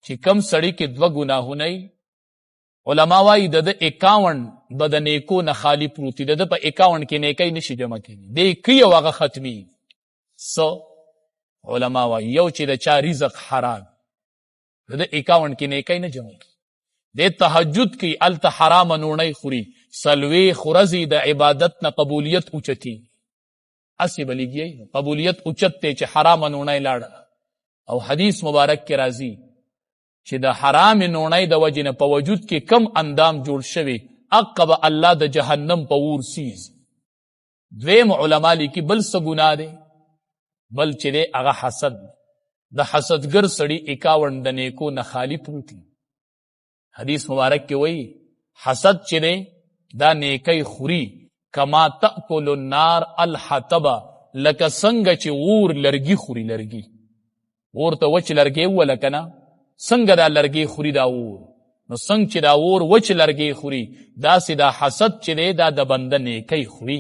چې کم سړی کې 2 ګناهونه علما وایي د 51 به د نیکو نه خالی پروتي، د په 51 کې نیکی نشي جمع کېږي، د کوي او هغه ختمي. علما وایي یو چې د چا رزق حرام، د 51 کې نیکی نه جمع کېږي. د تهجد کې الته حرام نونی خوري، سلوي خورزي د عبادت نه قبولیت اوچتي، اسی بلیږي قبولیت اوچت ته چې حرام نونی لاړه. او حدیث مبارک کې راځي چې د حرام نونی د وجنه په وجود کې کم اندام جوړ شوی عقب الله د جهنم په ور سیز. دویم علما لیکي بل څه ګناه دی، بل چې دی هغه حسد. د حسدګر سړي 51 د نیکو نه خالی پروتي. حدیث مبارک کې وایي حسد چې دی دا نیکی خوري کما تأکل النار الحطب، لکه څنګه چې اور لرګي خوري. لرګي اور ته وچ لرګي ولا کنه، څنګه دا لرګي خوري دا اور، نو څنګه چې دا اور وچ لرګي خوري، دا سي دا حسد چې دی دا د بنده نیکی خوري.